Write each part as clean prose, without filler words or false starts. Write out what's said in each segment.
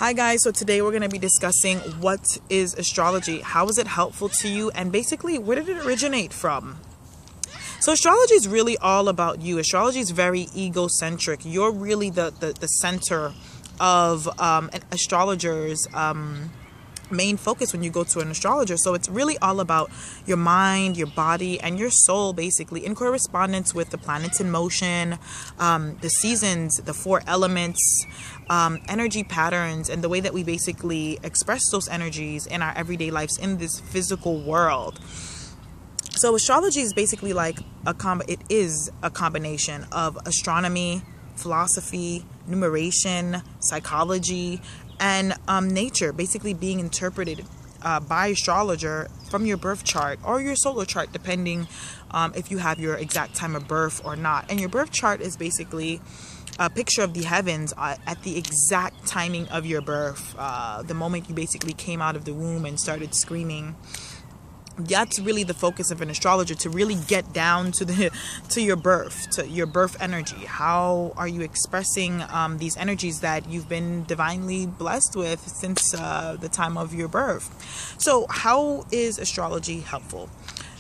Hi guys, so today we're going to be discussing what is astrology, how is it helpful to you, and basically where did it originate from? So astrology is really all about you. Astrology is very egocentric. You're really the center of an astrologer's main focus when you go to an astrologer. So it's really all about your mind, your body, and your soul, basically in correspondence with the planets in motion, the seasons, the four elements, energy patterns, and the way that we basically express those energies in our everyday lives in this physical world. So astrology is basically like it is a combination of astronomy, philosophy, numeration, psychology, and nature, basically being interpreted by astrologer from your birth chart or your solar chart, depending if you have your exact time of birth or not. And your birth chart is basically a picture of the heavens at the exact timing of your birth, the moment you basically came out of the womb and started screaming. That's really the focus of an astrologer, to really get down to your birth energy. How are you expressing these energies that you've been divinely blessed with since the time of your birth? So how is astrology helpful?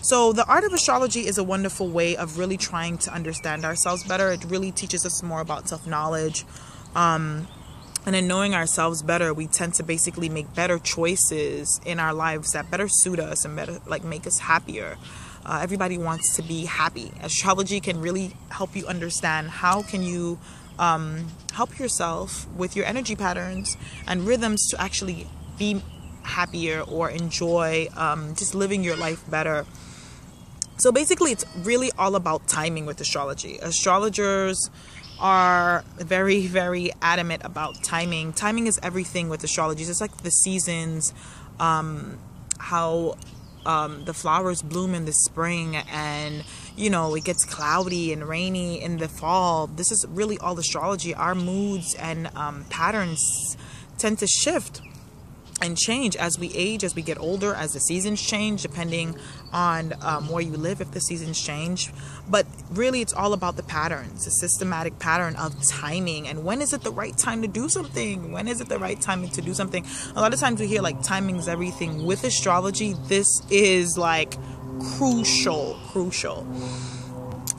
So the art of astrology is a wonderful way of really trying to understand ourselves better. It really teaches us more about self-knowledge. And in knowing ourselves better, we tend to basically make better choices in our lives that better suit us and better make us happier. Everybody wants to be happy. Astrology can really help you understand how can you help yourself with your energy patterns and rhythms to actually be happier or enjoy just living your life better. So basically, it's really all about timing with astrology. Astrologers are very, very adamant about timing. Timing is everything with astrology. It's like the seasons, how the flowers bloom in the spring, and it gets cloudy and rainy in the fall. This is really all astrology. Our moods and patterns tend to shift and change as we age, as we get older, as the seasons change, depending on where you live, if the seasons change. But really, it's all about the patterns, the systematic pattern of timing. And when is it the right time to do something? When is it the right time to do something? A lot of times we hear like timing is everything. With astrology, this is like crucial.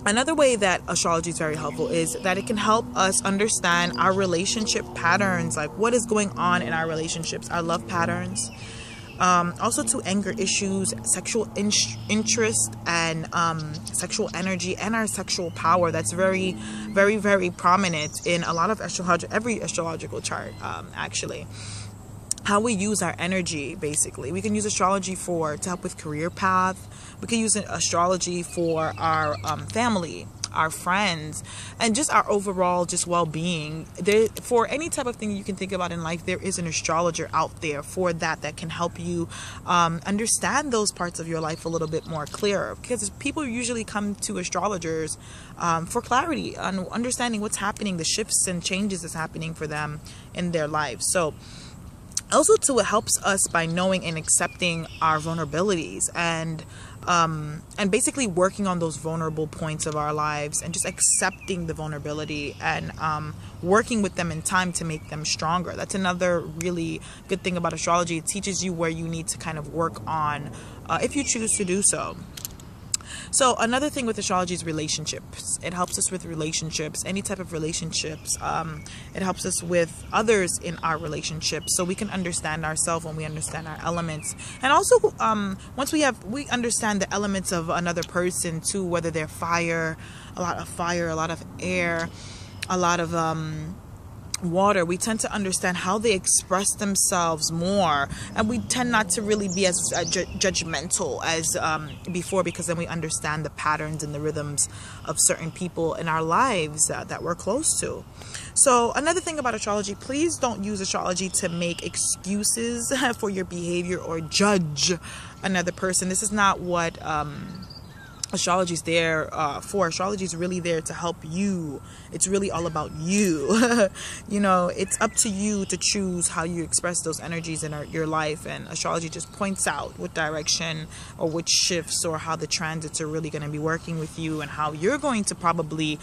Another way that astrology is very helpful is that it can help us understand our relationship patterns, like what is going on in our relationships, our love patterns, also to anger issues, sexual interest, and sexual energy, and our sexual power. That's very, very, very prominent in a lot of every astrological chart, actually. How we use our energy, basically. We can use astrology to help with career path. We can use astrology for our family, our friends, and just our overall well-being. For any type of thing you can think about in life, there is an astrologer out there for that can help you understand those parts of your life a little bit more clearer. Because people usually come to astrologers for clarity on understanding what's happening, the shifts and changes that's happening for them in their lives. So also too, it helps us by knowing and accepting our vulnerabilities and basically working on those vulnerable points of our lives and just accepting the vulnerability and working with them in time to make them stronger. That's another really good thing about astrology. It teaches you where you need to kind of work on if you choose to do so. So another thing with astrology is relationships. It helps us with relationships, any type of relationships. It helps us with others in our relationships, so we can understand ourselves when we understand our elements. And also, once we understand the elements of another person too, whether they're fire, a lot of air, a lot of water, we tend to understand how they express themselves more, and we tend not to really be as judgmental as before, because then we understand the patterns and the rhythms of certain people in our lives that we're close to. So another thing about astrology, please don't use astrology to make excuses for your behavior or judge another person. This is not what astrology is there for. Astrology is really there to help you. It's really all about you. It's up to you to choose how you express those energies in your life, and astrology just points out what direction or which shifts or how the transits are really going to be working with you, and how you're going to probably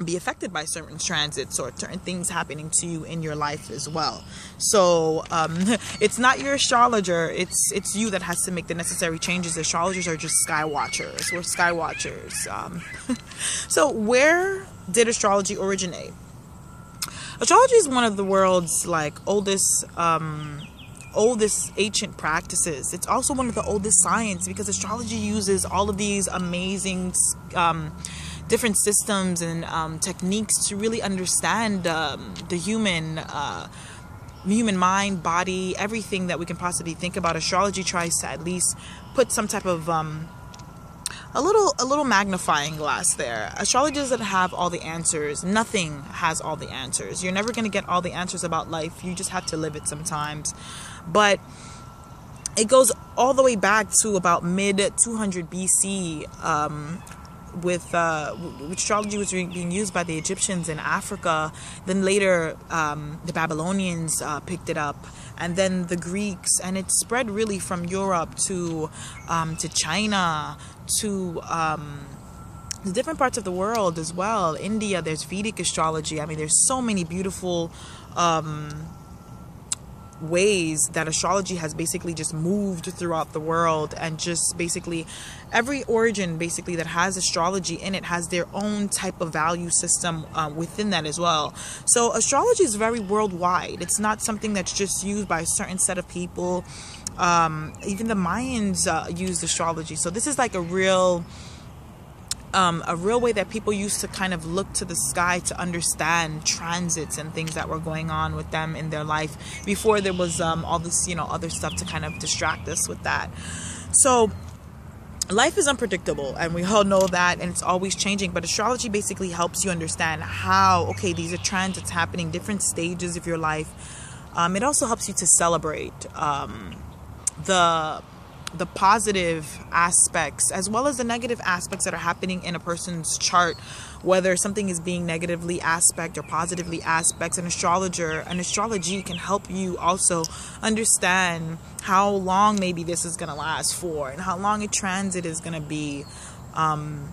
be affected by certain transits or certain things happening to you in your life as well. So it's not your astrologer, it's you that has to make the necessary changes. Astrologers are just sky watchers. We're sky watchers. So where did astrology originate? Astrology is one of the world's oldest ancient practices. It's also one of the oldest science, because astrology uses all of these amazing different systems and techniques to really understand the human mind, body, everything that we can possibly think about. Astrology tries to at least put some type of a little magnifying glass there. Astrology doesn't have all the answers. Nothing has all the answers. You're never going to get all the answers about life. You just have to live it sometimes. But it goes all the way back to about mid 200 BC, with astrology was being used by the Egyptians in Africa. Then later the Babylonians picked it up, and then the Greeks, and it spread really from Europe to China, to the different parts of the world as well. India, there's Vedic astrology. I mean, there's so many beautiful ways that astrology has basically just moved throughout the world, and just basically every origin basically that has astrology in it has their own type of value system within that as well. So astrology is very worldwide. It's not something that's just used by a certain set of people. Even the Mayans used astrology. So this is like a real way that people used to kind of look to the sky to understand transits and things that were going on with them in their life, before there was all this, other stuff to kind of distract us with that. So life is unpredictable, and we all know that, and it's always changing. But astrology basically helps you understand how, okay, these are transits happening, different stages of your life. It also helps you to celebrate the positive aspects as well as the negative aspects that are happening in a person's chart, whether something is being negatively aspect or positively aspects. An astrology can help you also understand how long maybe this is going to last for, and how long a transit is going to be. The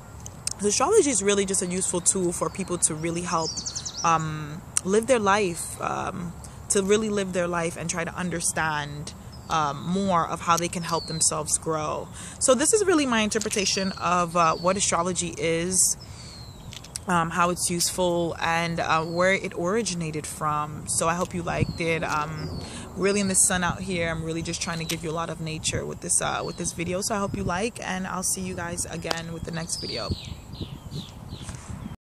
astrology is really just a useful tool for people to really help live their life, and try to understand more of how they can help themselves grow. So this is really my interpretation of what astrology is, how it's useful, and where it originated from. So I hope you liked it. Really in the sun out here, I'm really just trying to give you a lot of nature with this video. So I hope you like, and I'll see you guys again with the next video.